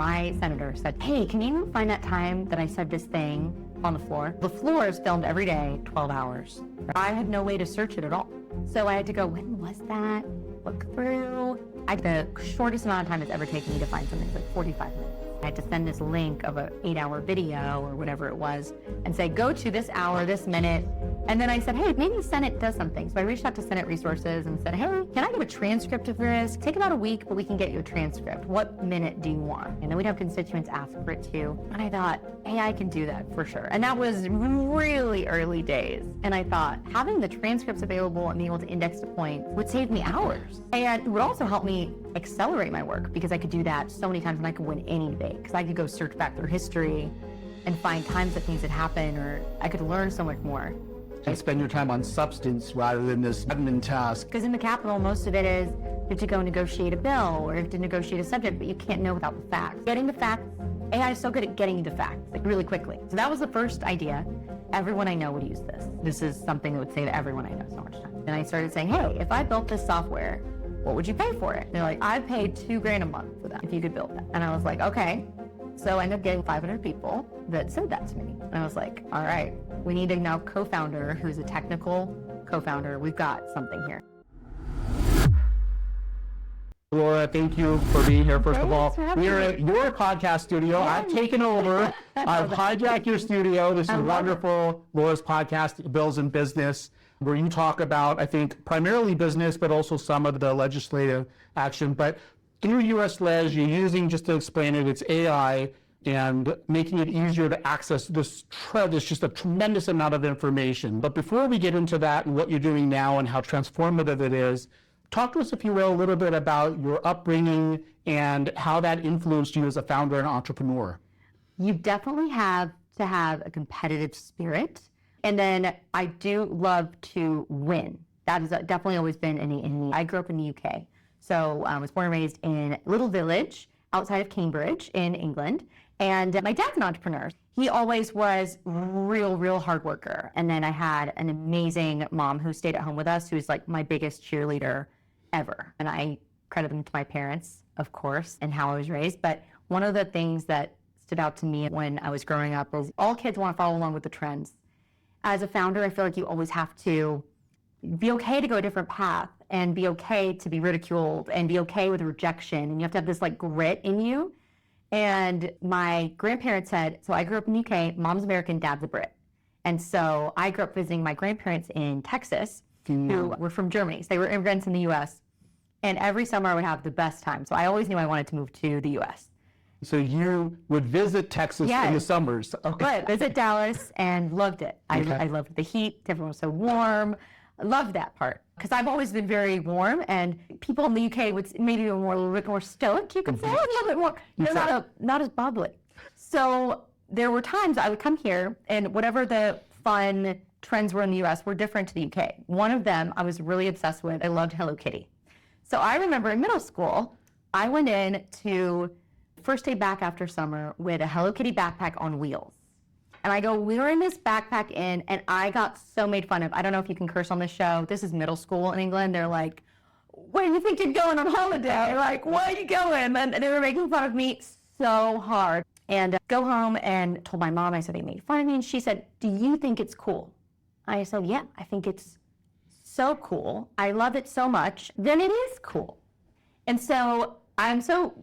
my senator said, hey, can you find that time that I said this thing on the floor? The floor is filmed every day, 12 hours. I had no way to search it at all. So I had to go, when was that? Look through. The shortest amount of time it's ever taken me to find something is like 45 minutes. I had to send this link of an 8-hour video or whatever it was and say, go to this hour, this minute. And then I said, hey, maybe Senate does something. So I reached out to Senate Resources and said, hey, can I get a transcript of this? Take about a week, but we can get you a transcript. What minute do you want? And then we'd have constituents ask for it too. And I thought, AI can do that for sure. And that was really early days. And I thought, having the transcripts available and being able to index to points would save me hours. And it would also help me accelerate my work because I could do that so many times and I could win any debate because I could go search back through history and find times that things had happened, or I could learn so much more. And spend your time on substance rather than this admin task. Because in the Capitol, most of it is you have to go negotiate a bill or you have to negotiate a subject, but you can't know without the facts. Getting the facts, AI is so good at getting you the facts, like really quickly. So that was the first idea. Everyone I know would use this. This is something that would save everyone I know so much time. And I started saying, hey, if I built this software, what would you pay for it? And they're like, I'd pay $2,000 a month for that if you could build that. And I was like, okay. So I ended up getting 500 people that said that to me. And I was like, all right, we need a now co-founder who's a technical co-founder. We've got something here. Laura, thank you for being here, first of all. We are at your podcast studio. I've taken over. I've hijacked your studio. This is wonderful. Laura's podcast, Bills in Business, where you talk about, I think, primarily business, but also some of the legislative action. But through USLege, you're using, just to explain it, it's AI and making it easier to access this just a tremendous amount of information. But before we get into that and what you're doing now and how transformative it is, talk to us, if you will, a little bit about your upbringing and how that influenced you as a founder and entrepreneur. You definitely have to have a competitive spirit. And then I do love to win. That has definitely always been in me. I grew up in the UK. So I was born and raised in a little village outside of Cambridge in England. And my dad's an entrepreneur. He always was real hard worker. And then I had an amazing mom who stayed at home with us, who's like my biggest cheerleader ever. And I credit them to my parents, of course, and how I was raised. But one of the things that stood out to me when I was growing up was all kids want to follow along with the trends. As a founder, I feel like you always have to be okay to go a different path and be okay to be ridiculed and be okay with rejection. And you have to have this like grit in you. And my grandparents said, so I grew up in the UK, mom's American, dad's a Brit. And so I grew up visiting my grandparents in Texas, who were from Germany. So they were immigrants in the US. And every summer I would have the best time. So I always knew I wanted to move to the US. So you would visit Texas in the summers. Okay. But visit Dallas and loved it. I loved the heat. Everyone was so warm. I loved that part. Because I've always been very warm, and people in the UK would maybe be a little bit more stoic, you could say, a little bit more. They're not as bubbly. So there were times I would come here, and whatever the fun trends were in the US were different to the UK. One of them I was really obsessed with. I loved Hello Kitty. So I remember in middle school, I went in to first day back after summer with a Hello Kitty backpack on wheels. And I go, we were in this backpack and I got so made fun of. I don't know if you can curse on this show. This is middle school in England. They're like, where do you think you're going on holiday? Like, where are you going? And they were making fun of me so hard. And go home and told my mom, I said, they made fun of me. And she said, do you think it's cool? I said, yeah, I think it's so cool. I love it so much. Then it is cool. And so I'm so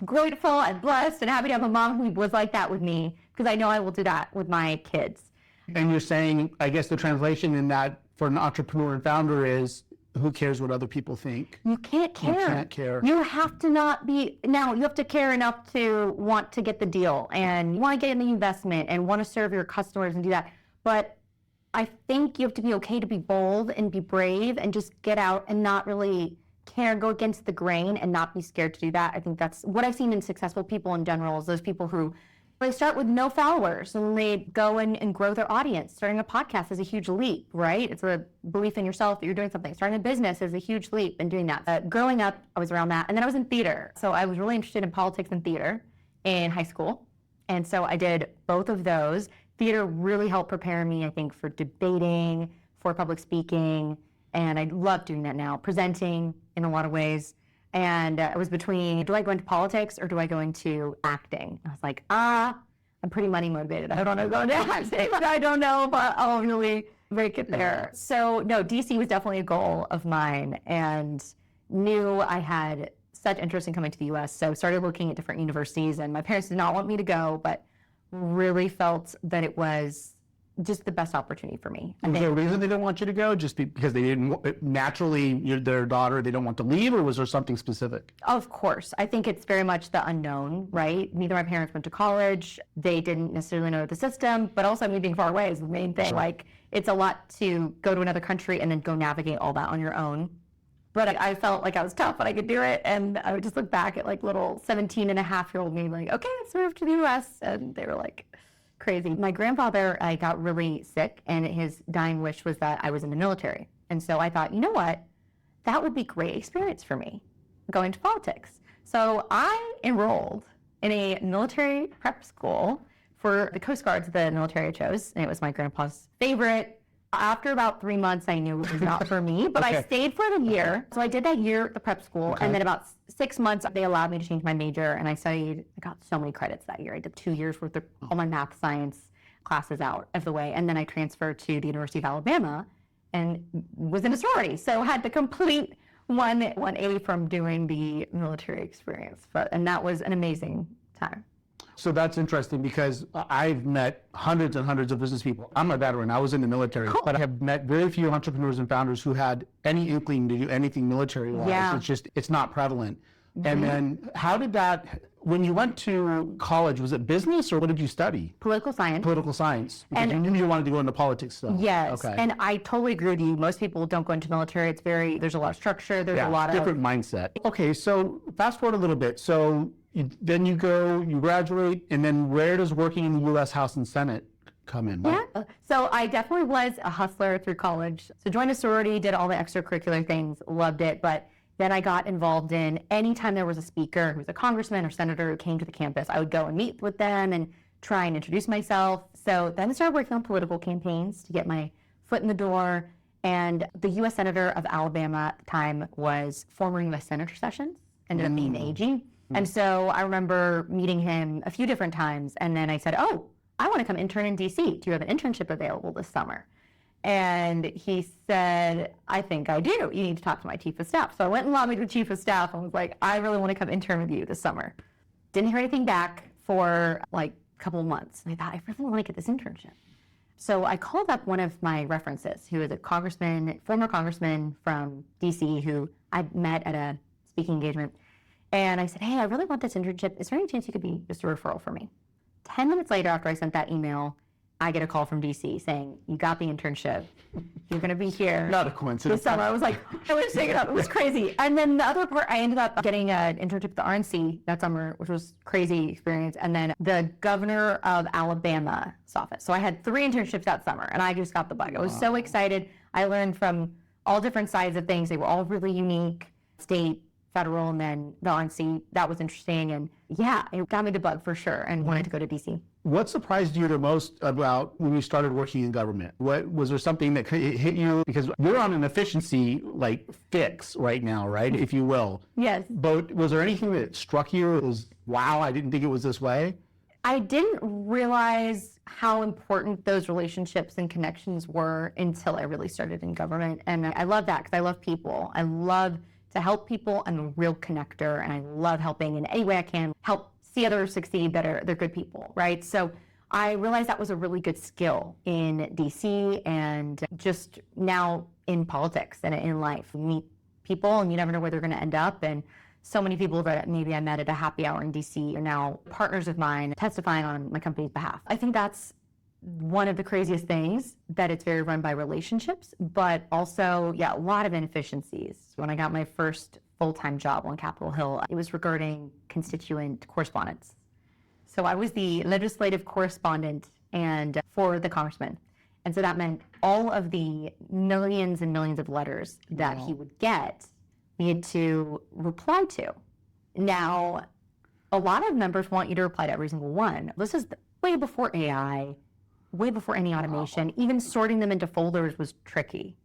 grateful and blessed and happy to have a mom who was like that with me, because I know I will do that with my kids. And you're saying, I guess the translation in that for an entrepreneur and founder is, who cares what other people think? You can't care. You can't care. You have to not be, now you have to care enough to want to get the deal and you want to get in the investment and want to serve your customers and do that. But I think you have to be okay to be bold and be brave and just get out and not really care, go against the grain and not be scared to do that. I think that's what I've seen in successful people in general, is those people who they start with no followers and they go and grow their audience. Starting a podcast is a huge leap, right? It's a belief in yourself that you're doing something. Starting a business is a huge leap in doing that. Growing up, I was around that. And then I was in theater. So I was really interested in politics and theater in high school. And so I did both of those. Theater really helped prepare me, I think, for debating, for public speaking. And I love doing that now, presenting in a lot of ways. And it was between, do I go into politics or do I go into acting? I was like, I'm pretty money motivated. I don't know go into acting, but I don't know if I'll really make it there. So no, DC was definitely a goal of mine, and knew I had such interest in coming to the US. So started looking at different universities, and my parents did not want me to go, but really felt that it was just the best opportunity for me. Was there a reason they didn't want you to go? Just because they didn't, naturally, you're their daughter, they don't want to leave, or was there something specific? Of course. I think it's very much the unknown, right? Neither of my parents went to college. They didn't necessarily know the system, but also me being far away is the main thing. Sure. Like, it's a lot to go to another country and then go navigate all that on your own. But I felt like I was tough and I could do it. And I would just look back at like little 17-and-a-half-year-old me like, okay, let's move to the US. And they were like, crazy. My grandfather got really sick, and his dying wish was that I was in the military. And so I thought, you know what? That would be great experience for me, going to politics. So I enrolled in a military prep school for the Coast Guard's the military I chose, and it was my grandpa's favorite. After about 3 months, I knew it was not for me, but I stayed for the year. So I did that year at the prep school, and then about 6 months, they allowed me to change my major, and I got so many credits that year. I did 2 years worth of all my math science classes out of the way, and then I transferred to the University of Alabama and was in a sorority. So had the complete 180 from doing the military experience, and that was an amazing time. So that's interesting, because I've met hundreds and hundreds of business people. I'm a veteran. I was in the military, but I have met very few entrepreneurs and founders who had any inkling to do anything military-wise. Yeah. It's not prevalent. And then how did that, when you went to college, was it business or what did you study? Political science. Political science. Because you knew you wanted to go into politics stuff. Yes. Okay. And I totally agree with you. Most people don't go into military. There's a lot of structure. There's a lot of different mindset. Okay, so fast forward a little bit. So then you graduate, and then where does working in the U.S. House and Senate come in? Yeah. So I definitely was a hustler through college. So joined a sorority, did all the extracurricular things, loved it. But then I got involved in anytime there was a speaker who was a congressman or senator who came to the campus, I would go and meet with them and try and introduce myself. So then I started working on political campaigns to get my foot in the door. And the U.S. Senator of Alabama at the time was former U.S. Senator Sessions, ended up being the AG. And so I remember meeting him a few different times, and then I said, oh, I want to come intern in DC. Do you have an internship available this summer? And he said, I think I do. You need to talk to my chief of staff. So I went and lobbied with chief of staff and was like, I really want to come intern with you this summer. Didn't hear anything back for like a couple of months. And I thought, I really want to get this internship. So I called up one of my references, who is a former congressman from DC, who I met at a speaking engagement. And I said, hey, I really want this internship. Is there any chance you could be just a referral for me? 10 minutes later, after I sent that email, I get a call from DC saying, you got the internship. You're going to be here. Not a coincidence. This summer. I was like, I was shaking up. It was crazy. And then the other part, I ended up getting an internship at the RNC that summer, which was crazy experience. And then the governor of Alabama's office. So I had 3 internships that summer, and I just got the bug. I was so excited. I learned from all different sides of things. They were all really unique, state, federal, and then the RNC. That was interesting. And yeah, it got me the bug for sure, and wanted to go to DC. What surprised you the most about when you started working in government? Was there something that hit you? Because you're on an efficiency fix right now, right? If you will. Yes. But was there anything that struck you as, wow, I didn't think it was this way? I didn't realize how important those relationships and connections were until I really started in government. And I love that, because I love people. I love to help people. I'm a real connector, and I love helping in any way I can help see others succeed that are they're good people, right? So I realized that was a really good skill in DC and just now in politics and in life. You meet people and you never know where they're going to end up. And so many people that maybe I met at a happy hour in DC are now partners of mine testifying on my company's behalf. I think that's one of the craziest things, that it's very run by relationships, but also, a lot of inefficiencies. When I got my first full-time job on Capitol Hill, it was regarding constituent correspondence. So I was the legislative correspondent and for the congressman. And so that meant all of the millions and millions of letters that he would get, we had to reply to. Now, a lot of members want you to reply to every single one. This is way before AI, way before any automation. Even sorting them into folders was tricky.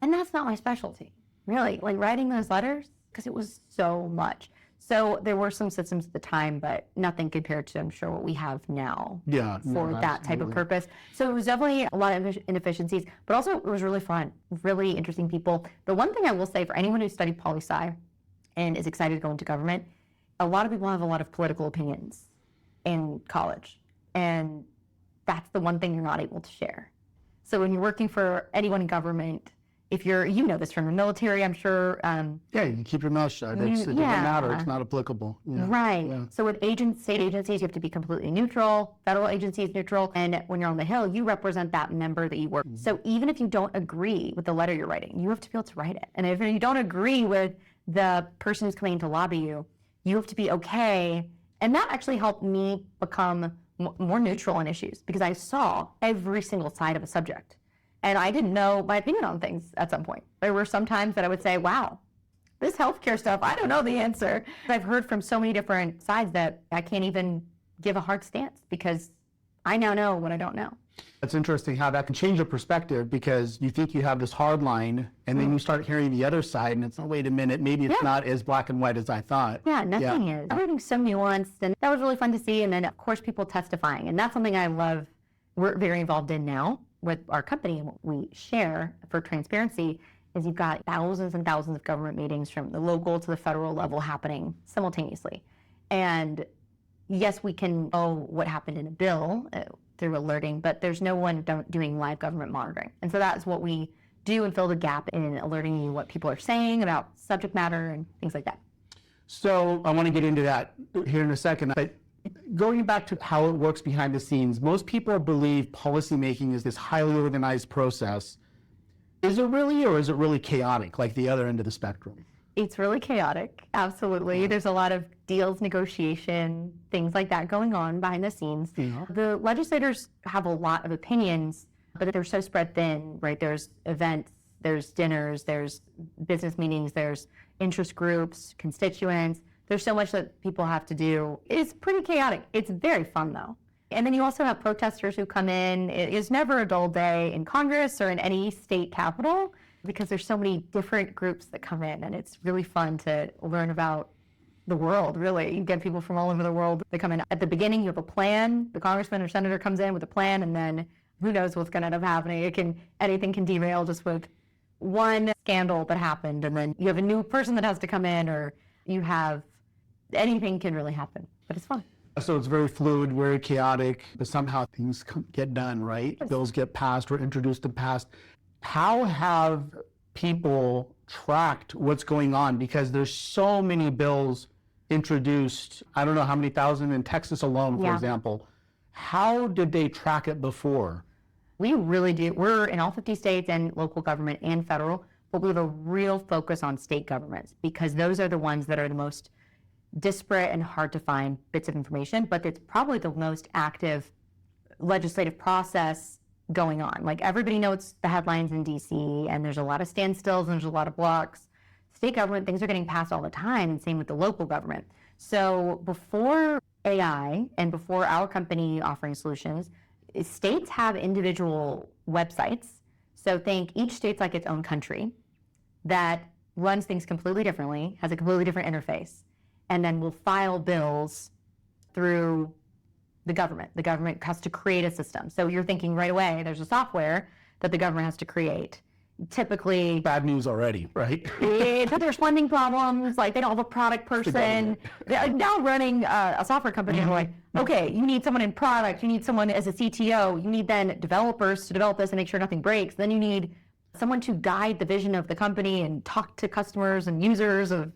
And that's not my specialty, really. Writing those letters, because it was so much. So there were some systems at the time, but nothing compared to, I'm sure, what we have now for that type of purpose. So it was definitely a lot of inefficiencies, but also it was really fun, really interesting people. The one thing I will say for anyone who studied poli-sci and is excited to go into government, a lot of people have a lot of political opinions in college, and that's the one thing you're not able to share. So when you're working for anyone in government, if you're, you know this from the military, I'm sure. Yeah, you can keep your mouth shut. It doesn't matter. It's not applicable. Right. Yeah. So with state agencies, you have to be completely neutral. Federal agencies, neutral. And when you're on the Hill, you represent that member that you work with. So even if you don't agree with the letter you're writing, you have to be able to write it. And if you don't agree with the person who's coming to lobby you, you have to be okay. And that actually helped me become more neutral on issues because I saw every single side of a subject. And I didn't know my opinion on things at some point. There were some times that I would say, wow, this healthcare stuff, I don't know the answer. I've heard from so many different sides that I can't even give a hard stance because I now know what I don't know. It's interesting how that can change your perspective because you think you have this hard line and then you start hearing the other side and it's, oh, wait a minute, maybe it's not as black and white as I thought. Yeah, nothing is. Everything's so nuanced, and that was really fun to see. And then, of course, people testifying. And that's something I love. We're very involved in now with our company, and what we share for transparency is you've got thousands and thousands of government meetings from the local to the federal level happening simultaneously. And yes, we can know what happened in a bill through alerting, but there's no one doing live government monitoring. And so that's what we do and fill the gap in alerting you what people are saying about subject matter and things like that. So I want to get into that here in a second. But going back to how it works behind the scenes, most people believe policymaking is this highly organized process. Is it really, or is it really chaotic, like the other end of the spectrum? It's really chaotic, absolutely. There's a lot of deals, negotiation, things like that going on behind the scenes. Yeah. The legislators have a lot of opinions, but they're so spread thin, right? There's events, there's dinners, there's business meetings, there's interest groups, constituents. There's so much that people have to do. It's pretty chaotic. It's very fun, though. And then you also have protesters who come in. It is never a dull day in Congress or in any state capital because there's so many different groups that come in, and it's really fun to learn about the world, really. You get people from all over the world. They come in. At the beginning, you have a plan. The congressman or senator comes in with a plan, and then who knows what's going to end up happening. Anything can derail just with one scandal that happened, and then you have a new person that has to come in, or you have anything can really happen, but it's fun. So it's very fluid, very chaotic, but somehow things get done, right? Bills get passed or introduced and passed. How have people tracked what's going on? Because there's so many bills introduced, I don't know how many thousand in Texas alone, for example. How did they track it before? We really do. We're in all 50 states and local government and federal, but we have a real focus on state governments because those are the ones that are the most disparate and hard to find bits of information, but it's probably the most active legislative process going on. Like everybody knows the headlines in DC, and there's a lot of standstills and there's a lot of blocks. State government, things are getting passed all the time, and same with the local government. So before AI and before our company offering solutions, states have individual websites. So think each state's like its own country that runs things completely differently, has a completely different interface, and then will file bills through the government. The government has to create a system. So you're thinking right away, there's a software that the government has to create. Typically... Bad news already, right? There's funding problems, like they don't have a product person. They're now running a software company, and like, okay, you need someone in product, you need someone as a CTO, you need then developers to develop this and make sure nothing breaks. Then you need someone to guide the vision of the company and talk to customers and users of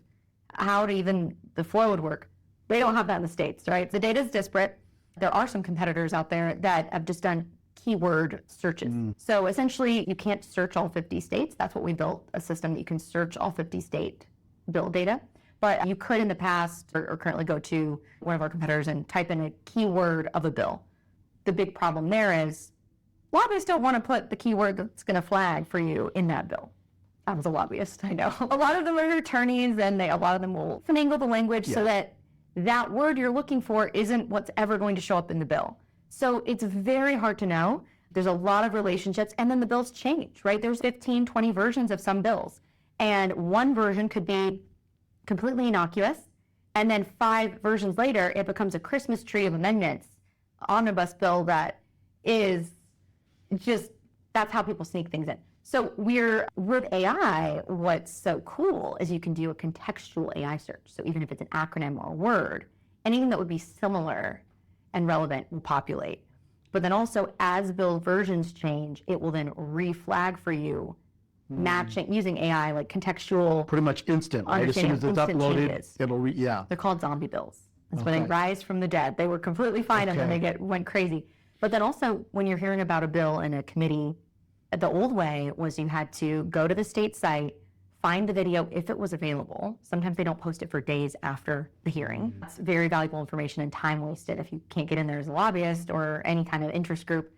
how to even the flow would work. They don't have that in the States, right? The data is disparate. There are some competitors out there that have just done keyword searches. So essentially, you can't search all 50 states. That's what we built, a system that you can search all 50 state bill data. But you could in the past or currently go to one of our competitors and type in a keyword of a bill. The big problem there is lobbyists don't want to put the keyword that's going to flag for you in that bill. I was a lobbyist, I know. A lot of them are attorneys, and a lot of them will finagle the language so that that word you're looking for isn't what's ever going to show up in the bill. So it's very hard to know. There's a lot of relationships, and then the bills change, right? There's 15, 20 versions of some bills, and one version could be completely innocuous. And then 5 versions later, it becomes a Christmas tree of amendments, omnibus bill that is just, that's how people sneak things in. So with AI, what's so cool is you can do a contextual AI search. So even if it's an acronym or a word, anything that would be similar and relevant will populate. But then also as bill versions change, it will then reflag for you, matching, using AI, like contextual. Pretty much instant, right? As soon as it's uploaded, changes. it'll, They're called zombie bills. That's when they rise from the dead. They were completely fine and then they went crazy. But then also when you're hearing about a bill in a committee, the old way was you had to go to the state site, find the video if it was available. Sometimes they don't post it for days after the hearing. That's very valuable information and time wasted if you can't get in there as a lobbyist or any kind of interest group.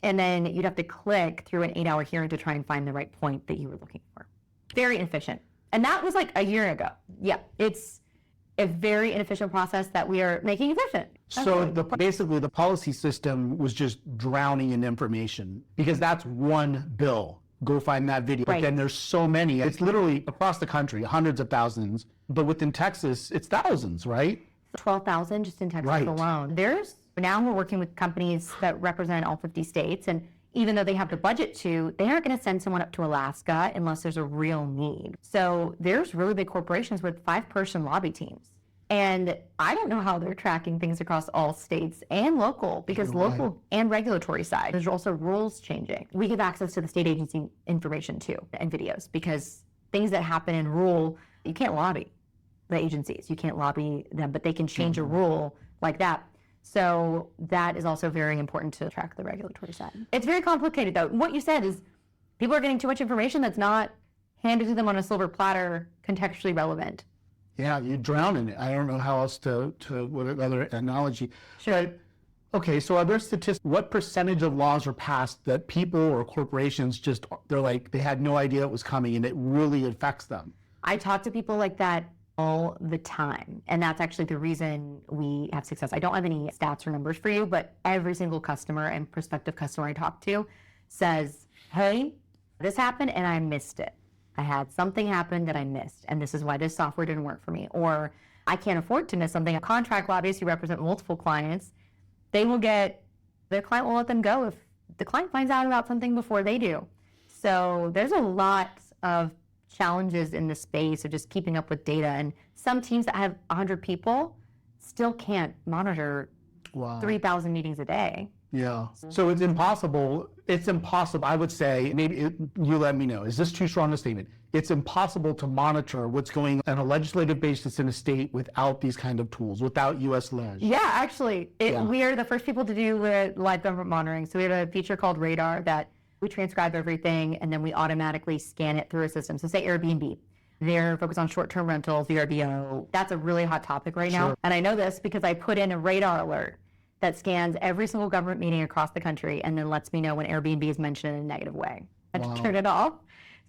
And then you'd have to click through an 8-hour hearing to try and find the right point that you were looking for. Very inefficient. And that was like a year ago. Yeah, it's a very inefficient process that we are making efficient. So basically the policy system was just drowning in information because that's one bill. Go find that video. But then there's so many. It's literally across the country, hundreds of thousands. But within Texas, it's thousands, right? 12,000 just in Texas alone. Now we're working with companies that represent all 50 states. And even though they have the budget to, they aren't going to send someone up to Alaska unless there's a real need. So there's really big corporations with 5-person lobby teams. And I don't know how they're tracking things across all states and local, because local and regulatory side, there's also rules changing. We give access to the state agency information too, and videos, because things that happen in rule, you can't lobby the agencies, you can't lobby them, but they can change a rule like that. So that is also very important to track the regulatory side. It's very complicated though. What you said is people are getting too much information that's not handed to them on a silver platter, contextually relevant. Yeah, you drown in it. I don't know how else to what another analogy. Sure. But, okay, so are there statistics? What percentage of laws are passed that people or corporations just, they had no idea it was coming and it really affects them? I talk to people like that all the time. And that's actually the reason we have success. I don't have any stats or numbers for you, but every single customer and prospective customer I talk to says, hey, this happened and I missed it. I had something happen that I missed, and this is why this software didn't work for me. Or I can't afford to miss something. A contract lobbyist who represent multiple clients, their client will let them go if the client finds out about something before they do. So there's a lot of challenges in the space of just keeping up with data. And some teams that have 100 people still can't monitor 3,000 meetings a day. Yeah. So it's impossible. It's impossible. I would say, you let me know. Is this too strong a statement? It's impossible to monitor what's going on a legislative basis in a state without these kind of tools, without USLege. Yeah, actually. We are the first people to do live government monitoring. So we have a feature called Radar that we transcribe everything and then we automatically scan it through a system. So say Airbnb. They're focused on short-term rentals, VRBO. That's a really hot topic right now. And I know this because I put in a radar alert that scans every single government meeting across the country and then lets me know when Airbnb is mentioned in a negative way. I have to turn it off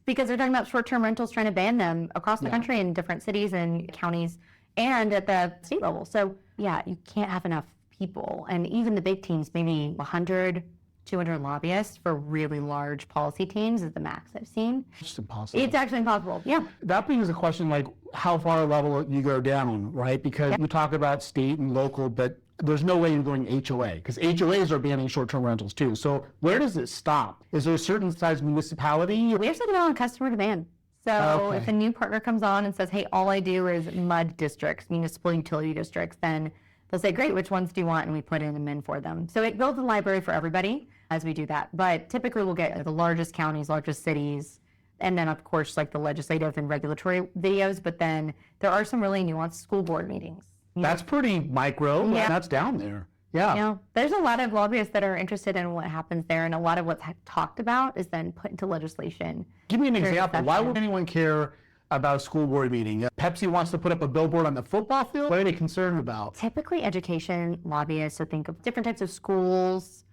because they're talking about short-term rentals, trying to ban them across the country in different cities and counties and at the state level. So yeah, you can't have enough people. And even the big teams, maybe 100, 200 lobbyists for really large policy teams is the max I've seen. It's impossible. It's actually impossible, yeah. That brings a question like how far a level you go down, right? Because we talk about state and local, but there's no way you're going HOA because HOAs are banning short-term rentals too. So where does it stop? Is there a certain size municipality? We have something on customer demand. So if a new partner comes on and says, hey, all I do is MUD districts, municipal utility districts, then they'll say, great, which ones do you want? And we put in a min for them. So it builds a library for everybody as we do that. But typically we'll get the largest counties, largest cities, and then of course like the legislative and regulatory videos. But then there are some really nuanced school board meetings. That's pretty micro. Yeah. That's down there. Yeah. There's a lot of lobbyists that are interested in what happens there, and a lot of what's talked about is then put into legislation. Give me an example. Why would anyone care about a school board meeting? Pepsi wants to put up a billboard on the football field? What are they concerned about? Typically education lobbyists, so think of different types of schools,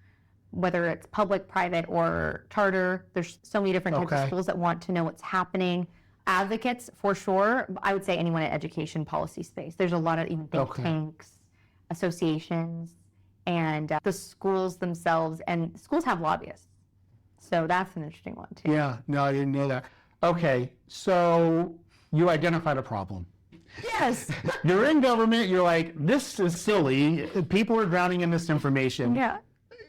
whether it's public, private, or charter. There's so many different types of schools that want to know what's happening. Advocates, for sure. I would say anyone in education policy space. There's a lot of even think tanks, associations, and the schools themselves. And schools have lobbyists. So that's an interesting one, too. Yeah, no, I didn't know that. Okay, so you identified a problem. Yes. You're in government, you're like, this is silly. People are drowning in this information. Yeah.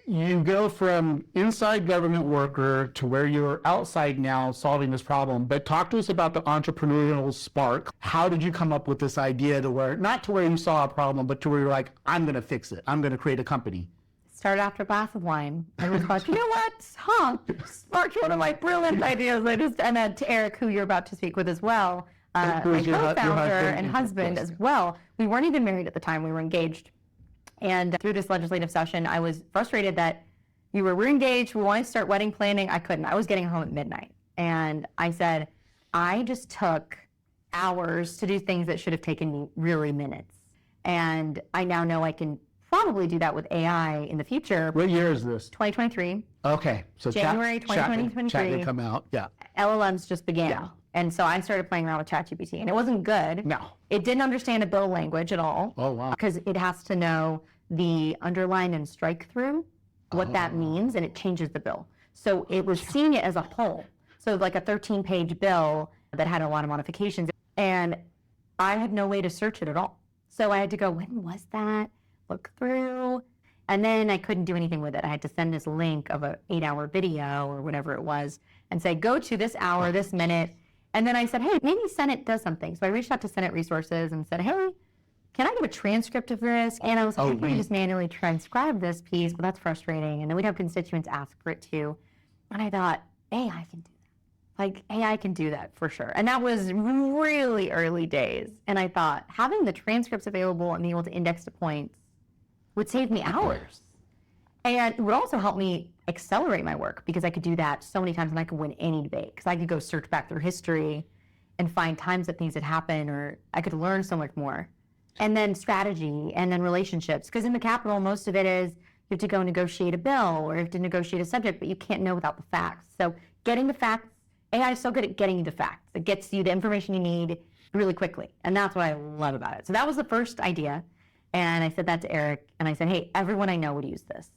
You go from inside government worker to where you're outside now solving this problem. But talk to us about the entrepreneurial spark. How did you come up with this idea to where, not to where you saw a problem, but to where you're like, I'm going to fix it. I'm going to create a company. Started after a glass of wine. I was like, you know what? Sparked one of my brilliant ideas. And then to Eric, who you're about to speak with as well, my co-founder and husband as well. We weren't even married at the time. We were engaged. And through this legislative session, I was frustrated that we're engaged. We wanted to start wedding planning. I couldn't. I was getting home at midnight. And I said, I just took hours to do things that should have taken me really minutes. And I now know I can probably do that with AI in the future. What year is this? 2023. Okay. So January 2023. Chat can come out. Yeah. LLMs just began. Yeah. And so I started playing around with ChatGPT, and it wasn't good. No. It didn't understand a bill language at all. Oh, wow. Because it has to know the underline and strike through, what that means, and it changes the bill. So it was seeing it as a whole. So like a 13-page bill that had a lot of modifications, and I had no way to search it at all. So I had to go, when was that? Look through. And then I couldn't do anything with it. I had to send this link of an 8-hour video or whatever it was and say, go to this hour, this minute. And then I said, hey, maybe Senate does something. So I reached out to Senate Resources and said, hey, can I give a transcript of this? And I was like, can you just manually transcribe this piece? Well, that's frustrating. And then we'd have constituents ask for it too. And I thought, AI can do that. Like, AI can do that for sure. And that was really early days. And I thought, having the transcripts available and being able to index to points would save me hours. And it would also help me accelerate my work because I could do that so many times and I could win any debate because I could go search back through history and find times that things had happened, or I could learn so much more. And then strategy and then relationships, because in the Capitol, most of it is you have to go negotiate a bill or you have to negotiate a subject, but you can't know without the facts. So getting the facts, AI is so good at getting you the facts. It gets you the information you need really quickly. And that's what I love about it. So that was the first idea. And I said that to Eric, and I said, hey, everyone I know would use this.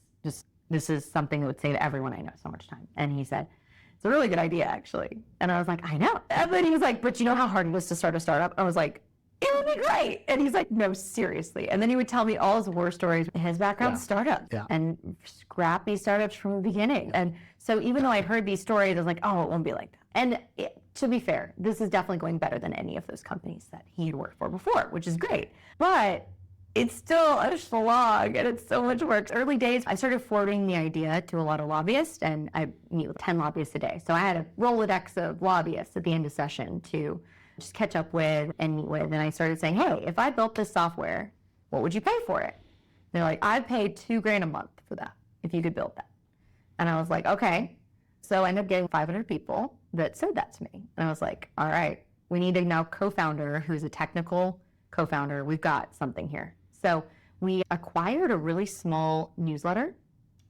This is something that would save everyone I know so much time. And he said, it's a really good idea, actually. And I was like, I know. But he was like, but you know how hard it was to start a startup? I was like, it would be great. And he's like, no, seriously. And then he would tell me all his war stories. His background, startups and scrappy startups from the beginning. And so even though I'd heard these stories, I was like, oh, it won't be like that. And to be fair, this is definitely going better than any of those companies that he had worked for before, which is great. But it's still a slog and it's so much work. Early days, I started forwarding the idea to a lot of lobbyists, and I meet with 10 lobbyists a day. So I had a Rolodex of lobbyists at the end of session to just catch up with and meet with. And I started saying, hey, if I built this software, what would you pay for it? They're like, I'd pay $2,000 a month for that if you could build that. And I was like, okay. So I ended up getting 500 people that said that to me. And I was like, all right, we need a now co-founder who's a technical co-founder. We've got something here. So we acquired a really small newsletter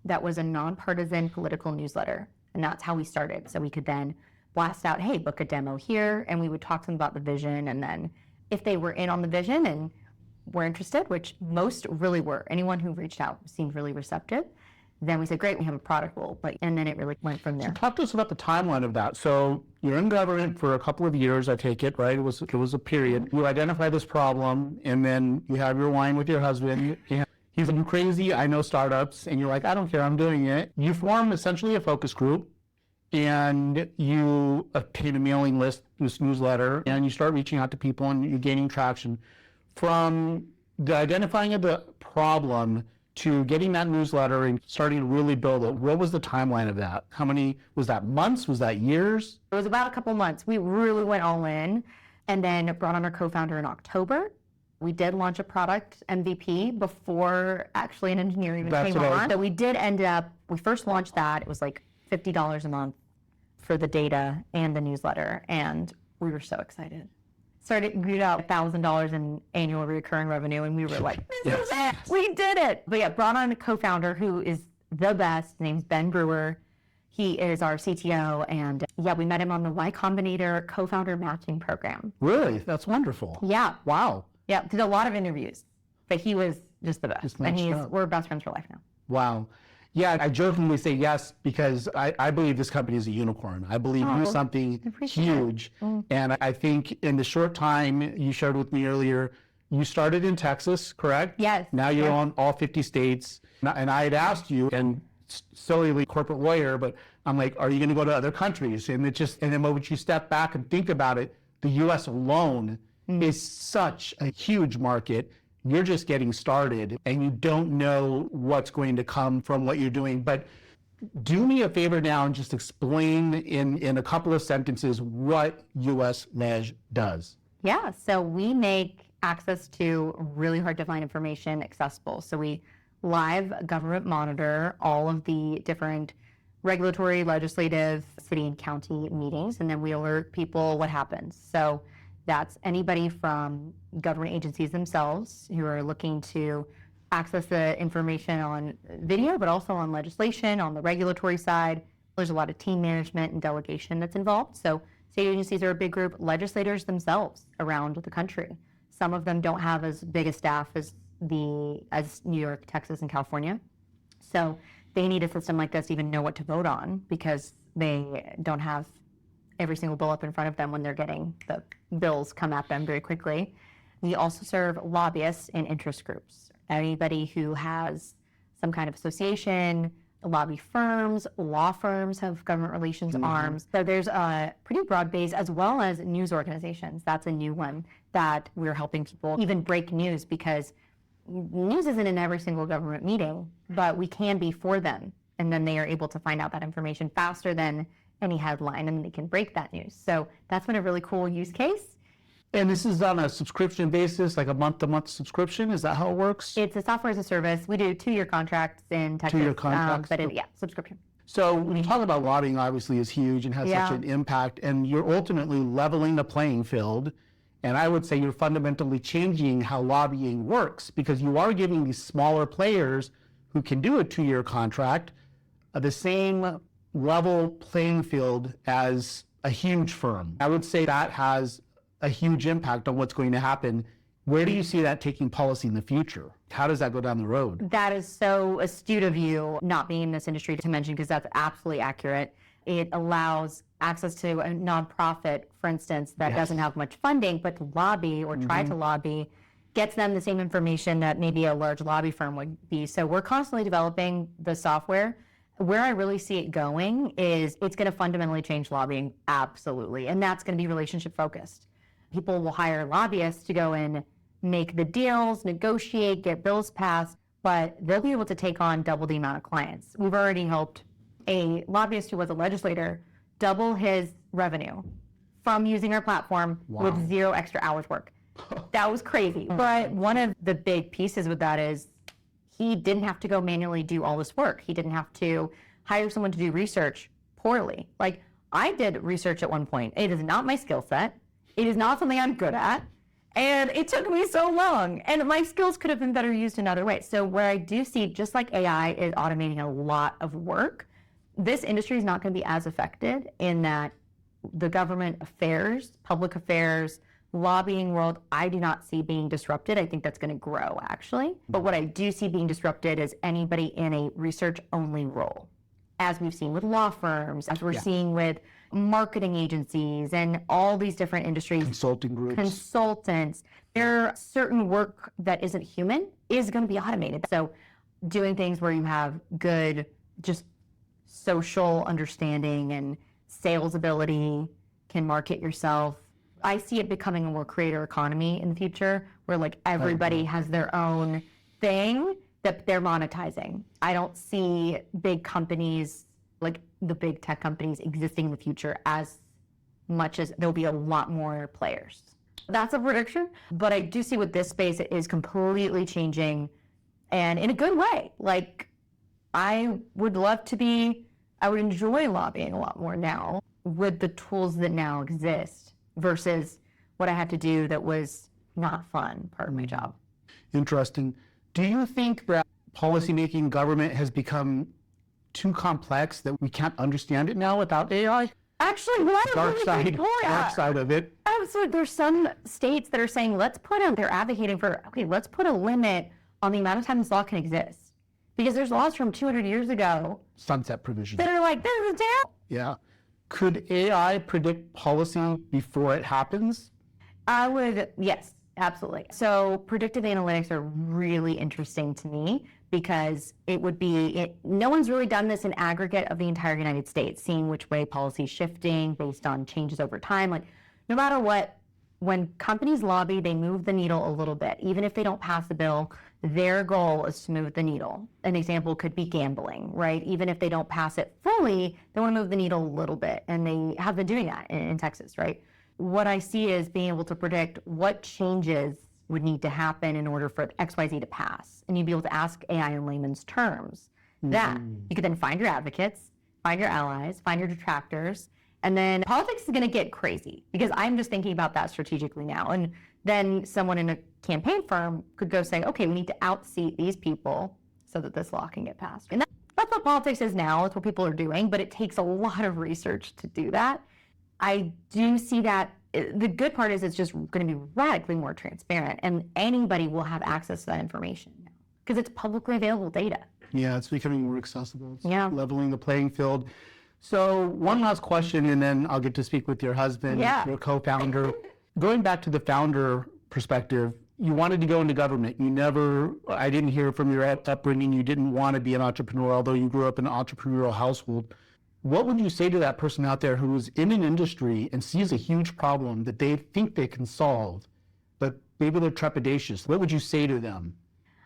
that was a nonpartisan political newsletter. And that's how we started. So we could then blast out, hey, book a demo here. And we would talk to them about the vision. And then if they were in on the vision and were interested, which most really were, anyone who reached out seemed really receptive, then we said, great, we have a product role. And then it really went from there. So talk to us about the timeline of that. So you're in government for a couple of years, I take it, right? It was a period. You identify this problem, and then you have your wine with your husband. He's like, you crazy, I know startups. And you're like, I don't care, I'm doing it. You form essentially a focus group, and you obtain a mailing list, this newsletter, and you start reaching out to people, and you're gaining traction. From the identifying of the problem to getting that newsletter and starting to really build it, what was the timeline of that? How many, was that months? Was that years? It was about a couple months. We really went all in, and then brought on our co-founder in October. We did launch a product MVP before actually an engineer even came on. So we did end up, we first launched that. It was like $50 a month for the data and the newsletter, and we were so excited. Grew out $1,000 in annual recurring revenue, and we were like, this is it, we did it. But yeah, brought on a co-founder who is the best. His name's Ben Brewer. He is our CTO, and yeah, we met him on the Y Combinator co-founder matching program. Really? That's wonderful. Yeah. Wow. Yeah, did a lot of interviews, but he was just the best. And we're best friends for life now. Wow. Yeah, I jokingly say yes because I believe this company is a unicorn. I believe you're something huge. And I think in the short time you shared with me earlier, you started in Texas, correct? Yes. Now you're on all 50 states. And I had asked you, and silly corporate lawyer, but I'm like, are you going to go to other countries? And then when you step back and think about it, the U.S. alone is such a huge market. You're just getting started and you don't know what's going to come from what you're doing. But do me a favor now and just explain in a couple of sentences what USLege does. Yeah, so we make access to really hard to find information accessible. So we live government monitor all of the different regulatory, legislative, city and county meetings, and then we alert people what happens. So that's anybody from government agencies themselves who are looking to access the information on video, but also on legislation, on the regulatory side. There's a lot of team management and delegation that's involved. So state agencies are a big group, legislators themselves around the country. Some of them don't have as big a staff as New York, Texas, and California. So they need a system like this to even know what to vote on because they don't have every single bill up in front of them when they're getting the bills come at them very quickly. We also serve lobbyists and interest groups. Anybody who has some kind of association, lobby firms, law firms have government relations arms. So there's a pretty broad base, as well as news organizations. That's a new one that we're helping people even break news, because news isn't in every single government meeting, but we can be for them. And then they are able to find out that information faster than any headline, and they can break that news. So that's been a really cool use case. And this is on a subscription basis, like a month-to-month subscription? Is that how it works? It's a software as a service. We do 2-year contracts in Texas. 2-year contracts? Yeah, subscription. So when you talk about lobbying, obviously is huge and has such an impact, and you're ultimately leveling the playing field. And I would say you're fundamentally changing how lobbying works, because you are giving these smaller players who can do a 2-year contract the same level playing field as a huge firm. I would say that has a huge impact on what's going to happen. Where do you see that taking policy in the future? How does that go down the road? That is so astute of you, not being in this industry, to mention, because that's absolutely accurate. It allows access to a nonprofit, for instance, that doesn't have much funding, but to lobby or try to lobby, gets them the same information that maybe a large lobby firm would be. So we're constantly developing the software. Where I really see it going is it's going to fundamentally change lobbying, absolutely. And that's going to be relationship focused. People will hire lobbyists to go and make the deals, negotiate, get bills passed, but they'll be able to take on double the amount of clients. We've already helped a lobbyist who was a legislator double his revenue from using our platform with 0 extra hours work. That was crazy. But one of the big pieces with that is he didn't have to go manually do all this work. He didn't have to hire someone to do research poorly. Like, I did research at one point. It is not my skill set. It is not something I'm good at. And it took me so long. And my skills could have been better used in other ways. So where I do see, just like AI is automating a lot of work, this industry is not going to be as affected in that the government affairs, public affairs, lobbying world, I do not see being disrupted. I think that's going to grow, actually. But what I do see being disrupted is anybody in a research-only role, as we've seen with law firms, as we're seeing with marketing agencies and all these different industries. Consulting groups. Consultants. There are certain work that isn't human is going to be automated. So doing things where you have good, just social understanding and sales ability, can market yourself. I see it becoming a more creator economy in the future, where like everybody has their own thing that they're monetizing. I don't see big companies, like the big tech companies, existing in the future as much as there'll be a lot more players. That's a prediction, but I do see with this space, it is completely changing, and in a good way. Like, I would enjoy lobbying a lot more now with the tools that now exist versus what I had to do that was not fun, part of my job. Interesting. Do you think that policymaking government has become too complex, that we can't understand it now without AI? Actually, what Dark side of it. Absolutely. There's some states that are saying, they're advocating for, let's put a limit on the amount of time this law can exist. Because there's laws from 200 years ago Sunset provisions. that are like, this is terrible. Yeah. Could AI predict policy before it happens? Yes, absolutely. So predictive analytics are really interesting to me because no one's really done this in aggregate of the entire United States, seeing which way policy is shifting based on changes over time. Like, no matter what, when companies lobby, they move the needle a little bit. Even if they don't pass a bill, their goal is to move the needle. An example could be gambling, right? Even if they don't pass it fully, they want to move the needle a little bit. And they have been doing that in Texas, right? What I see is being able to predict what changes would need to happen in order for XYZ to pass. And you'd be able to ask AI in layman's terms that. You could then find your advocates, find your allies, find your detractors. And then politics is going to get crazy because I'm just thinking about that strategically now. And then someone in a campaign firm could go say, okay, we need to outseat these people so that this law can get passed. And that's what politics is now. It's what people are doing, but it takes a lot of research to do that. I do see that the good part is it's just going to be radically more transparent and anybody will have access to that information now because it's publicly available data. Yeah, it's becoming more accessible. It's Yeah. leveling the playing field. So one last question, and then I'll get to speak with your husband, your co-founder. Going back to the founder perspective, you wanted to go into government. I didn't hear from your upbringing, you didn't want to be an entrepreneur, although you grew up in an entrepreneurial household. What would you say to that person out there who's in an industry and sees a huge problem that they think they can solve, but maybe they're trepidatious? What would you say to them?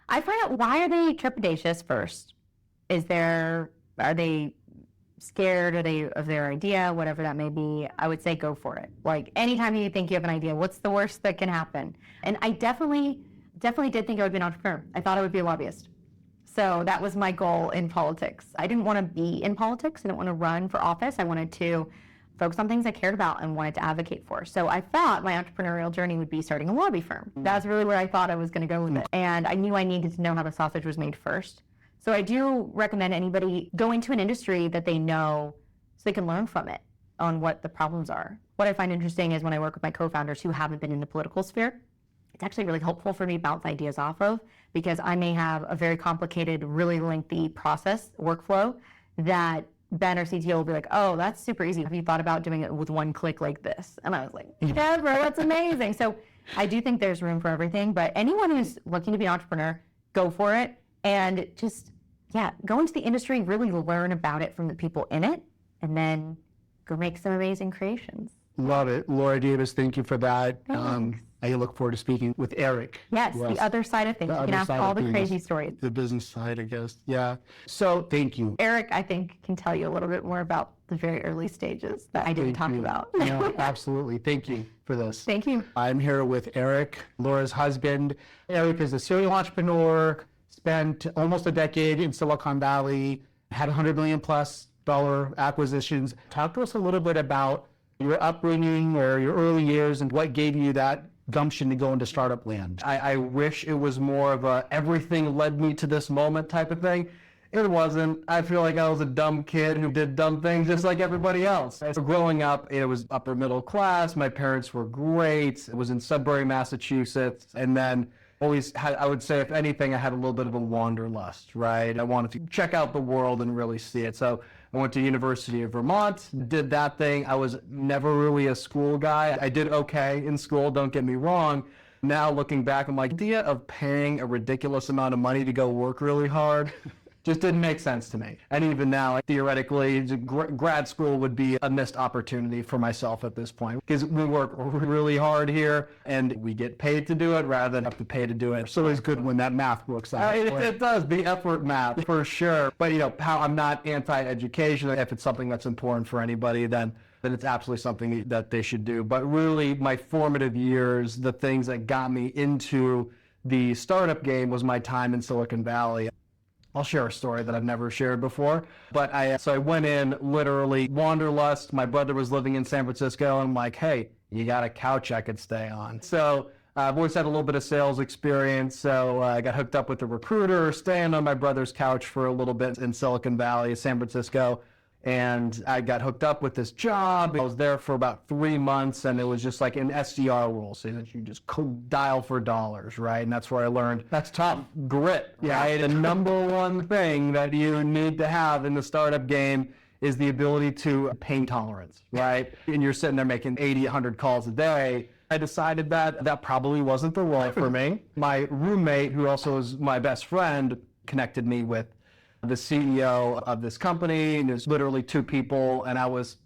I find out why are they trepidatious first? Are they scared of their idea, whatever that may be? I would say go for it. Like anytime you think you have an idea, what's the worst that can happen? And I definitely did think I would be an entrepreneur. I thought I would be a lobbyist. So that was my goal in politics. I didn't want to be in politics. I didn't want to run for office. I wanted to focus on things I cared about and wanted to advocate for. So I thought my entrepreneurial journey would be starting a lobby firm. That's really where I thought I was going to go with it. And I knew I needed to know how the sausage was made first. So I do recommend anybody go into an industry that they know so they can learn from it on what the problems are. What I find interesting is when I work with my co-founders who haven't been in the political sphere, it's actually really helpful for me to bounce ideas off of because I may have a very complicated, really lengthy workflow that Ben, our CTO, will be like, oh, that's super easy. Have you thought about doing it with one click like this? And I was like, never, that's amazing. So I do think there's room for everything, but anyone who's looking to be an entrepreneur, go for it. And just, go into the industry, really learn about it from the people in it, and then go make some amazing creations. Love it. Laura Davis, thank you for that. I look forward to speaking with Eric. Yes, the other side of things. You can ask all the crazy stories. The business side, I guess. Yeah. So thank you. Eric, I think, can tell you a little bit more about the very early stages that I didn't talk about. No, absolutely. Thank you for this. Thank you. I'm here with Eric, Laura's husband. Eric is a serial entrepreneur, spent almost a decade in Silicon Valley, had $100 million plus acquisitions. Talk to us a little bit about your upbringing or your early years and what gave you that gumption to go into startup land. I wish it was more of a everything led me to this moment type of thing. It wasn't. I feel like I was a dumb kid who did dumb things just like everybody else. So growing up, it was upper middle class. My parents were great. It was in Sudbury, Massachusetts. And then always had, I would say, if anything, I had a little bit of a wanderlust, right? I wanted to check out the world and really see it. So I went to University of Vermont, did that thing. I was never really a school guy. I did okay in school, don't get me wrong. Now looking back, I'm like, the idea of paying a ridiculous amount of money to go work really hard just didn't make sense to me. And even now, theoretically, grad school would be a missed opportunity for myself at this point because we work really hard here and we get paid to do it rather than have to pay to do it. So it's good when that math works out. It does, the effort math for sure. But I'm not anti-education. If it's something that's important for anybody, then it's absolutely something that they should do. But really, my formative years, the things that got me into the startup game was my time in Silicon Valley. I'll share a story that I've never shared before, but I went in literally wanderlust. My brother was living in San Francisco and I'm like, hey, you got a couch I could stay on. So I've always had a little bit of sales experience. So I got hooked up with a recruiter, staying on my brother's couch for a little bit in Silicon Valley, San Francisco. and I got hooked up with this job. I was there for about 3 months, and it was just like an SDR role, so that you just dial for dollars, right? And that's where I learned That's tough. grit, right? The number one thing that you need to have in the startup game is the ability to pain tolerance, right? And you're sitting there making 80, 100 calls a day. I decided that that probably wasn't the role for me. My roommate, who also is my best friend, connected me with the CEO of this company, and there's literally 2 people, and I was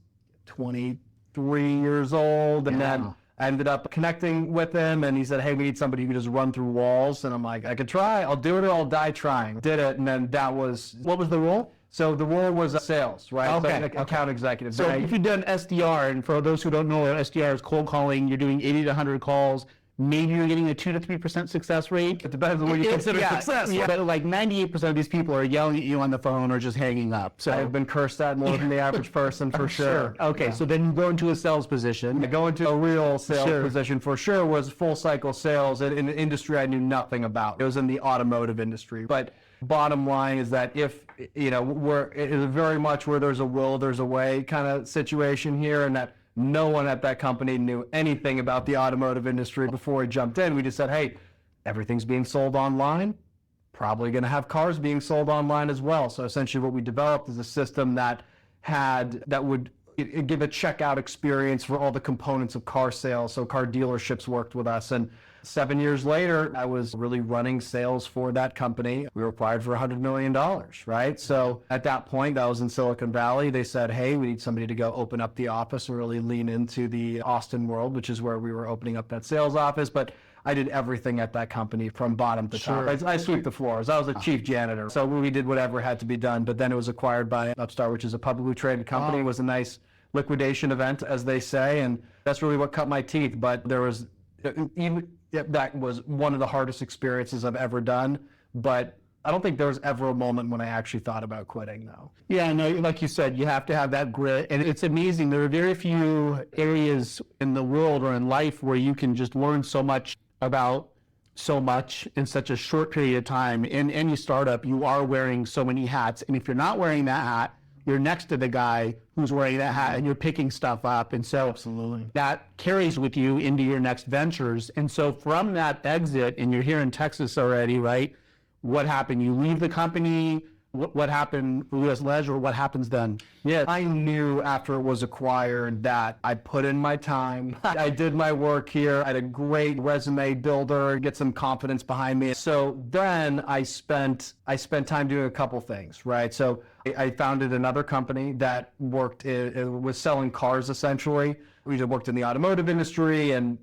23 years old, and then I ended up connecting with him, and he said, hey, we need somebody who can just run through walls, and I'm like, I could try, I'll do it, or I'll die trying. Did it, and then that was, What was the role? so the role was sales, right? Okay, So account executive. So Right? if you've done SDR, and for those who don't know, SDR is cold calling, you're doing 80 to 100 calls, maybe you're getting a 2 to 3% success rate. It depends on what you consider success. Yeah, but like 98% of these people are yelling at you on the phone or just hanging up. So I've been cursed at more than the average person, for sure. Okay, so then you go into a sales position. To go into a real sales Sure. position for sure was full cycle sales in an industry I knew nothing about. It was in the automotive industry. But bottom line is that if, you know, it is very much where there's a will, there's a way kind of situation here, and that no one at that company knew anything about the automotive industry before we jumped in. We just said, hey, everything's being sold online, probably going to have cars being sold online as well. So essentially what we developed is a system that would give a checkout experience for all the components of car sales. So car dealerships worked with us. And 7 years later, I was really running sales for that company. We were acquired for $100 million, right? So at that point, that was in Silicon Valley. They said, hey, we need somebody to go open up the office and really lean into the Austin world, which is where we were opening up that sales office. But I did everything at that company from bottom to top. I sweep the floors. I was a chief janitor. So we did whatever had to be done. But then it was acquired by Upstart, which is a publicly traded company. It was a nice liquidation event, as they say. And that's really what cut my teeth. But there was, that was one of the hardest experiences I've ever done. But I don't think there was ever a moment when I actually thought about quitting, though. Yeah, no, like you said, you have to have that grit. And it's amazing. There are very few areas in the world or in life where you can just learn so much about so much in such a short period of time. In any startup, you are wearing so many hats. And if you're not wearing that hat, you're next to the guy who's wearing that hat and you're picking stuff up. And so Absolutely. that carries with you into your next ventures. And so from that exit, and you're here in Texas already, right? What happened? You leave the company. What happened for USLege, or what happens then? Yeah, I knew after it was acquired that I put in my time. I did my work here. I had a great resume builder, get some confidence behind me. So then I spent time doing a couple things, right? So I founded another company that was selling cars essentially. We worked in the automotive industry and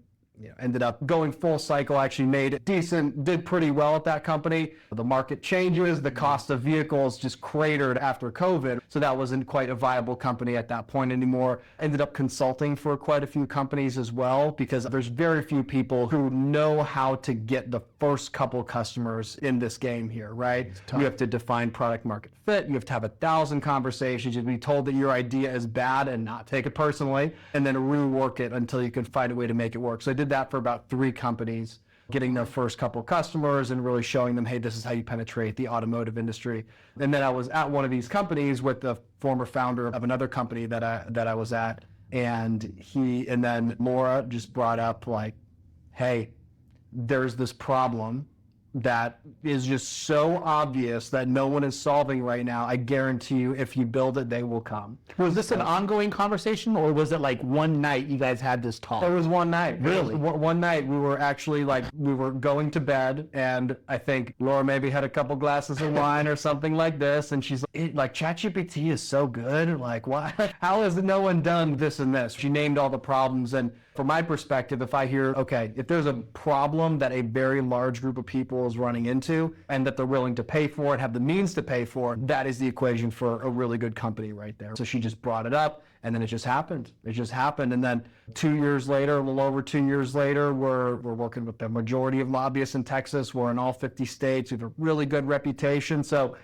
ended up going full cycle, actually did pretty well at that company. The market changes, the cost of vehicles just cratered after COVID. So that wasn't quite a viable company at that point anymore. Ended up consulting for quite a few companies as well, because there's very few people who know how to get the first couple customers in this game here, right? You have to define product market fit. You have to have 1,000 conversations. You have to be told that your idea is bad and not take it personally, and then rework it until you can find a way to make it work. So I did that for about 3 companies, getting their first couple customers and really showing them, hey, this is how you penetrate the automotive industry. And then I was at one of these companies with the former founder of another company that I was at, and then Laura just brought up like, hey, there's this problem that is just so obvious that no one is solving right now. I guarantee you, if you build it, they will come. Was this an ongoing conversation, or was it like one night you guys had this talk? It was one night. Really? One night we were actually we were going to bed, and I think Laura maybe had a couple glasses of wine or something like this, and she's like, ChatGPT is so good. Like, why? How has no one done this and this? She named all the problems, and from my perspective, if I hear, okay, if there's a problem that a very large group of people is running into and that they're willing to pay for it, have the means to pay for it, that is the equation for a really good company right there. So she just brought it up, and then it just happened. It just happened. And then 2 years later, a little over 2 years later, we're working with the majority of lobbyists in Texas. We're in all 50 states. We have a really good reputation. So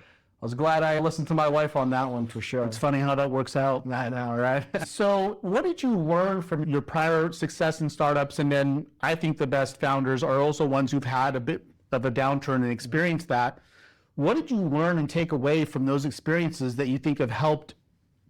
I was glad I listened to my wife on that one for sure. It's funny how that works out. I know, right? So what did you learn from your prior success in startups? And then I think the best founders are also ones who've had a bit of a downturn and experienced that. What did you learn and take away from those experiences that you think have helped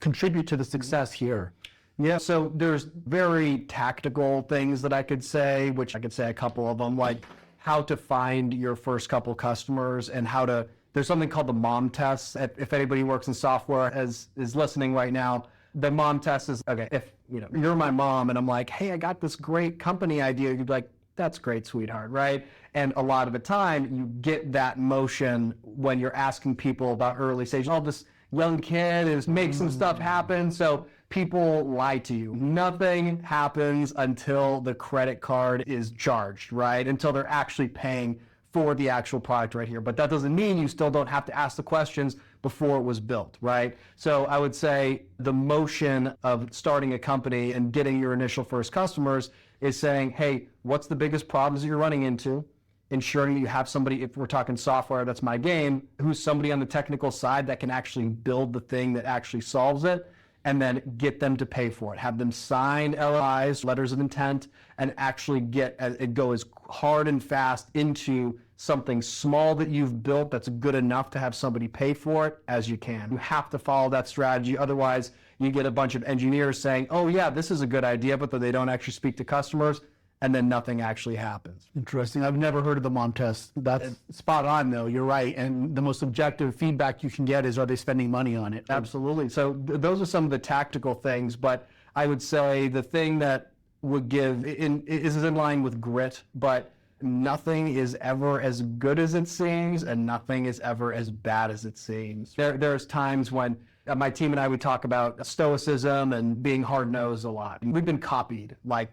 contribute to the success here? Yeah, so there's very tactical things that I could say, which I could say a couple of them, like how to find your first couple customers and how to, there's something called the mom test. If anybody works in software is listening right now, the mom test is, okay, if you're my mom and I'm like, hey, I got this great company idea, you'd be like, that's great, sweetheart, right? And a lot of the time you get that motion when you're asking people about early stage. Oh, this young kid is making some stuff happen. So people lie to you. Nothing happens until the credit card is charged, right? Until they're actually paying for the actual product right here. But that doesn't mean you still don't have to ask the questions before it was built, right? So I would say the motion of starting a company and getting your initial first customers is saying, hey, what's the biggest problems that you're running into? Ensuring that you have somebody, if we're talking software, that's my game, who's somebody on the technical side that can actually build the thing that actually solves it, and then get them to pay for it. Have them sign LOIs, letters of intent, and actually go as hard and fast into something small that you've built that's good enough to have somebody pay for it as you can. You have to follow that strategy. Otherwise, you get a bunch of engineers saying, oh yeah, this is a good idea, but they don't actually speak to customers, and then nothing actually happens. Interesting. I've never heard of the mom test. That's spot on, though. You're right. And the most objective feedback you can get is, are they spending money on it? Absolutely. So those are some of the tactical things, but I would say the thing that would is in line with grit, but nothing is ever as good as it seems, and nothing is ever as bad as it seems. There's times when my team and I would talk about stoicism and being hard-nosed a lot. We've been copied, like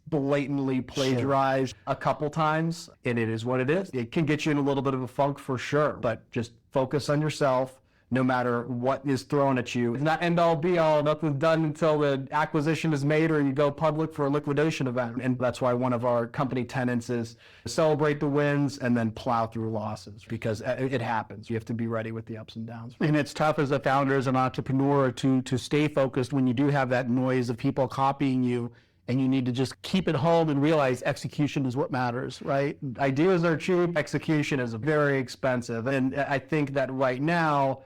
blatantly plagiarized a couple times, and it is what it is. It can get you in a little bit of a funk for sure, but just focus on yourself no matter what is thrown at you. It's not end all be all. Nothing's done until the acquisition is made or you go public for a liquidation event. And that's why one of our company tenets is celebrate the wins and then plow through losses, because it happens. You have to be ready with the ups and downs. And it's tough as a founder, as an entrepreneur, to stay focused when you do have that noise of people copying you. And you need to just keep it home and realize execution is what matters, right? Ideas are cheap, execution is very expensive. And I think that right now,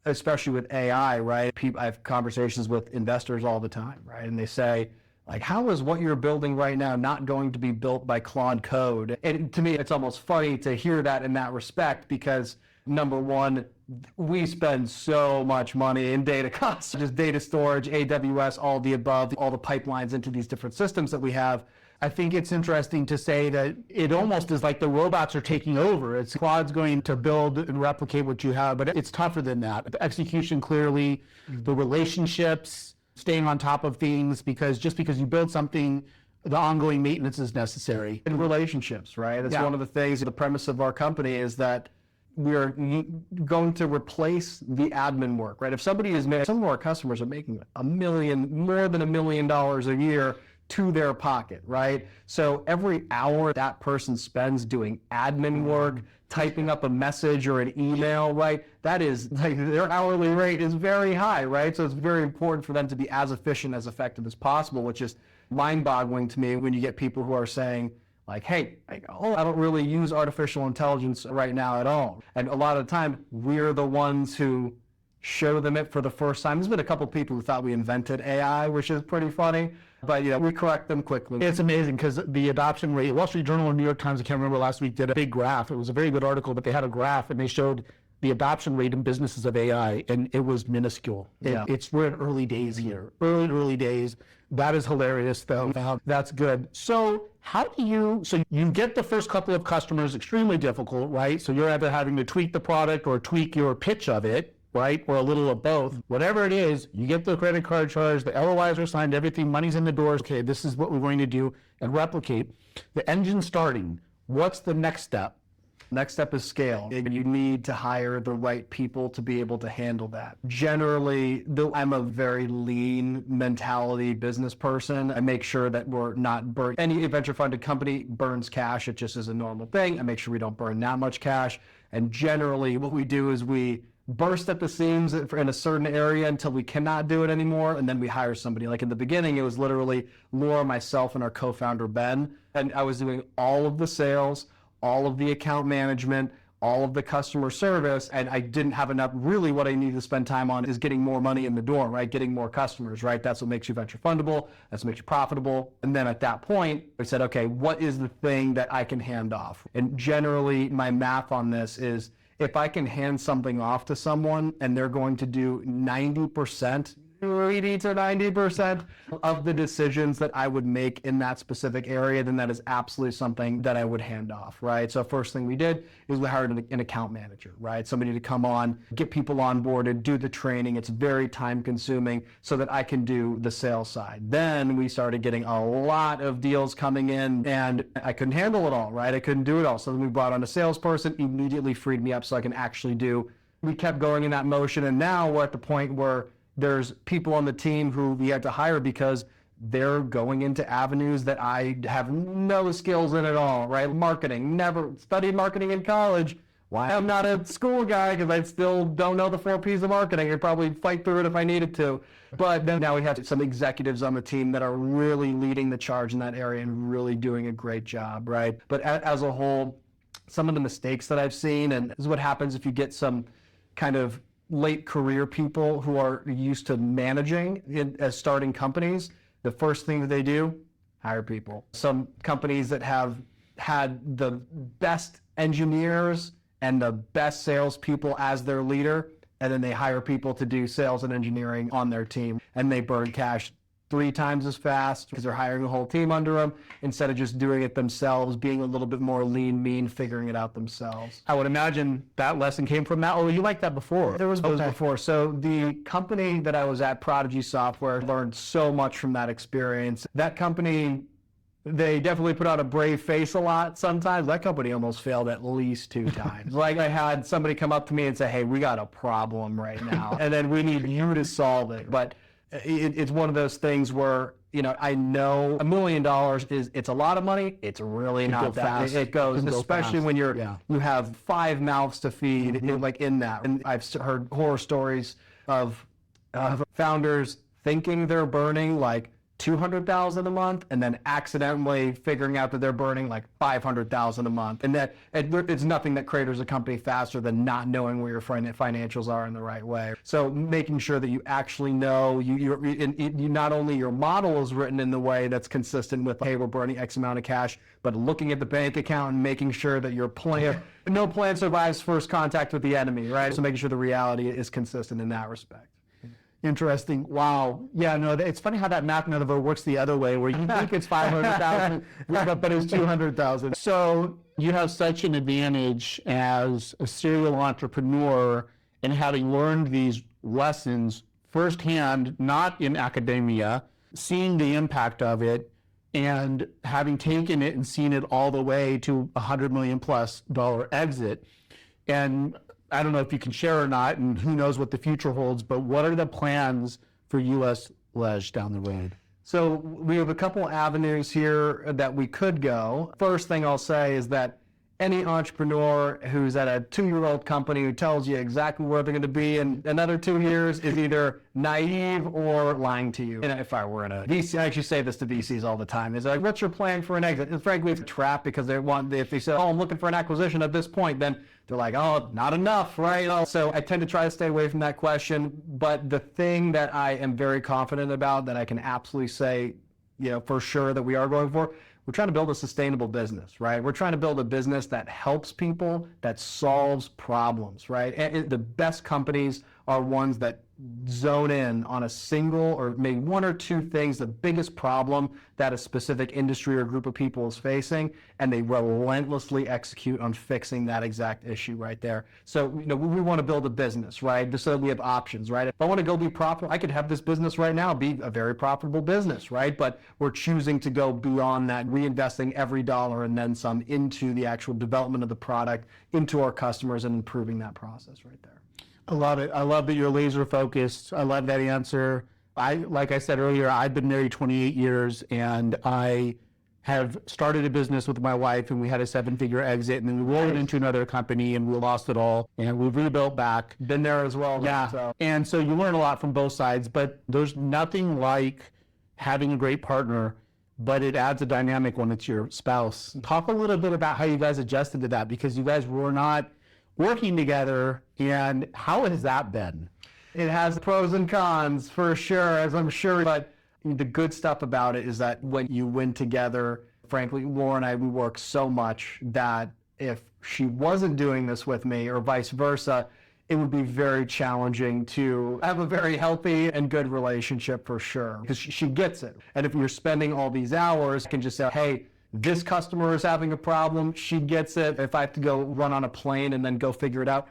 especially with AI, right? I have conversations with investors all the time, right? And they say, like, how is what you're building right now not going to be built by Claude Code? And to me, it's almost funny to hear that in that respect, because number one, we spend so much money in data costs, just data storage, AWS, all the above, all the pipelines into these different systems that we have. I think it's interesting to say that it almost is like the robots are taking over. It's Claude's going to build and replicate what you have, but it's tougher than that. The execution, clearly, the relationships, staying on top of things, because just because you build something, the ongoing maintenance is necessary. And relationships, right? That's one of the things, the premise of our company is that we're going to replace the admin work, right? If somebody is making, some of our customers are making more than $1 million a year to their pocket, right? So every hour that person spends doing admin work, typing up a message or an email, right? That is, like, their hourly rate is very high, right? So it's very important for them to be as efficient, as effective as possible, which is mind-boggling to me when you get people who are saying, like, hey, I don't really use artificial intelligence right now at all. And a lot of the time, we're the ones who show them it for the first time. There's been a couple of people who thought we invented AI, which is pretty funny, but we correct them quickly. It's amazing because the adoption rate, Wall Street Journal and New York Times, I can't remember, last week did a big graph. It was a very good article, but they had a graph and they showed the adoption rate in businesses of AI, and it was minuscule. We're in early days here, early days. That is hilarious, though. That's good. So you get the first couple of customers, extremely difficult, right? So you're either having to tweak the product or tweak your pitch of it, right? Or a little of both. Whatever it is, you get the credit card charged, the LOIs are signed, everything, money's in the doors. Okay, this is what we're going to do and replicate. The engine's starting. What's the next step? Next step is scale. You need to hire the right people to be able to handle that. Generally, though I'm a very lean mentality business person, I make sure that we're not burning. Any venture funded company burns cash. It just is a normal thing. I make sure we don't burn that much cash. And generally, what we do is we burst at the seams in a certain area until we cannot do it anymore, and then we hire somebody. Like in the beginning, it was literally Laura, myself, and our co-founder, Ben. And I was doing all of the sales, all of the account management, all of the customer service, and I didn't have enough. Really what I needed to spend time on is getting more money in the door, right? Getting more customers, right? That's what makes you venture fundable. That's what makes you profitable. And then at that point, I said, okay, what is the thing that I can hand off? And generally my math on this is, if I can hand something off to someone and they're going to do 90%, 80 to 90% of the decisions that I would make in that specific area, then that is absolutely something that I would hand off, right? So first thing we did is we hired an account manager, right? Somebody to come on, get people onboarded, do the training. It's very time consuming so that I can do the sales side. Then we started getting a lot of deals coming in and I couldn't handle it all, right? I couldn't do it all. So then we brought on a salesperson, immediately freed me up so I can actually do. We kept going in that motion, and now we're at the point where there's people on the team who we had to hire because they're going into avenues that I have no skills in at all, right? Marketing, never studied marketing in college. Why? I'm not a school guy because I still don't know the 4 P's of marketing. I'd probably fight through it if I needed to. But then now we have some executives on the team that are really leading the charge in that area and really doing a great job, right? But as a whole, some of the mistakes that I've seen, and this is what happens if you get some kind of late career people who are used to managing as starting companies, the first thing that they do, hire people. Some companies that have had the best engineers and the best salespeople as their leader, and then they hire people to do sales and engineering on their team, and they burn cash 3 times as fast because they're hiring a whole team under them instead of just doing it themselves, being a little bit more lean, mean, figuring it out themselves. I would imagine that lesson came from that, or you liked that before? There was those before. So the company that I was at, Prodigy Software, learned so much from that experience. That company, they definitely put out a brave face a lot sometimes. That company almost failed at least 2 times. Like I had somebody come up to me and say, hey, we got a problem right now, and then we need you to solve it. But it's one of those things where, you know, I know $1 million it's a lot of money. It's really not that. It goes, especially when you have 5 mouths to feed, like in that. And I've heard horror stories of founders thinking they're burning like $200,000 a month, and then accidentally figuring out that they're burning like $500,000 a month. And that it's nothing that craters a company faster than not knowing where your financials are in the right way. So making sure that you actually know, you not only your model is written in the way that's consistent with, hey, we're burning X amount of cash, but looking at the bank account and making sure that your plan, no plan survives first contact with the enemy, right? So making sure the reality is consistent in that respect. Interesting. Wow. Yeah, no, it's funny how that math never works the other way, where you think it's 500,000, but it's 200,000. So you have such an advantage as a serial entrepreneur in having learned these lessons firsthand, not in academia, seeing the impact of it, and having taken it and seen it all the way to $100 million plus exit. And I don't know if you can share or not, and who knows what the future holds, but what are the plans for USLege down the road? So we have a couple avenues here that we could go. First thing I'll say is that any entrepreneur who's at a 2-year-old company who tells you exactly where they're going to be in another 2 years is either naive or lying to you. And if I were in a VC, I actually say this to VCs all the time, is like, what's your plan for an exit? And frankly, it's a trap, because if they say, oh, I'm looking for an acquisition at this point, then they're like, oh, not enough, right? So I tend to try to stay away from that question. But the thing that I am very confident about, that I can absolutely say, you know, for sure that we are going for, we're trying to build a sustainable business, right? We're trying to build a business that helps people, that solves problems, right? And the best companies are ones that zone in on a single or maybe 1 or 2 things, the biggest problem that a specific industry or group of people is facing, and they relentlessly execute on fixing that exact issue right there. So, you know, we want to build a business, right? Just so that we have options, right? If I want to go be profitable, I could have this business right now be a very profitable business, right? But we're choosing to go beyond that, reinvesting every dollar and then some into the actual development of the product, into our customers, and improving that process right there. I love it. I love that you're laser focused. I love that answer. Like I said earlier, I've been married 28 years, and I have started a business with my wife, and we had a 7-figure exit, and then we rolled it into another company, and we lost it all, and we've rebuilt back. Been there as well. Yeah. So. And so you learn a lot from both sides, but there's nothing like having a great partner, but it adds a dynamic when it's your spouse. Talk a little bit about how you guys adjusted to that, because you guys were not working together, and how has that been? It has pros and cons for sure, as I'm sure, but the good stuff about it is that when you win together, frankly, Laura and I, we work so much that if she wasn't doing this with me or vice versa, it would be very challenging to have a very healthy and good relationship for sure, because she gets it. And if you're spending all these hours, you can just say, hey, this customer is having a problem, she gets it. If I have to go run on a plane and then go figure it out,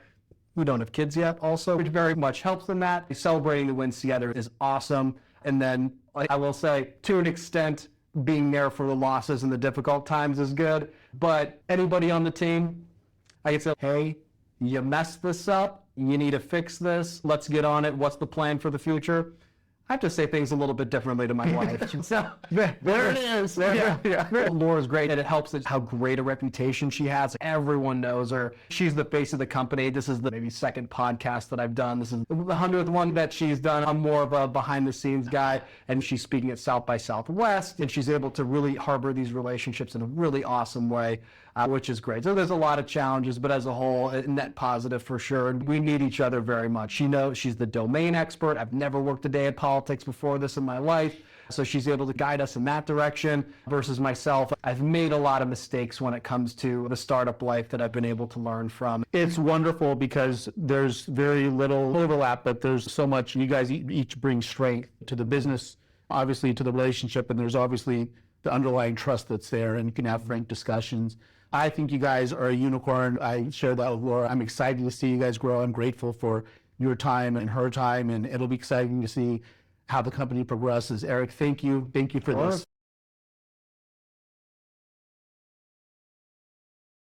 we don't have kids yet also, which very much helps in that. Celebrating the wins together is awesome. And then I will say, to an extent, being there for the losses and the difficult times is good. But anybody on the team, I can say, hey, you messed this up. You need to fix this. Let's get on it. What's the plan for the future? I have to say things a little bit differently to my wife. So there it is. Laura's great, and it helps that how great a reputation she has. Everyone knows her. She's the face of the company. This is the maybe second podcast that I've done. This is the 100th one that she's done. I'm more of a behind-the-scenes guy, and she's speaking at South by Southwest, and she's able to really harbor these relationships in a really awesome way, which is great. So there's a lot of challenges, but as a whole, a net positive for sure. And we need each other very much. She knows she's the domain expert. I've never worked a day in politics before this in my life, so she's able to guide us in that direction versus myself. I've made a lot of mistakes when it comes to the startup life that I've been able to learn from. It's wonderful because there's very little overlap, but there's so much. You guys each bring strength to the business, obviously to the relationship, and there's obviously the underlying trust that's there, and you can have frank discussions. I think you guys are a unicorn. I share that with Laura. I'm excited to see you guys grow. I'm grateful for your time and her time, and it'll be exciting to see how the company progresses. Eric, thank you. Thank you for this.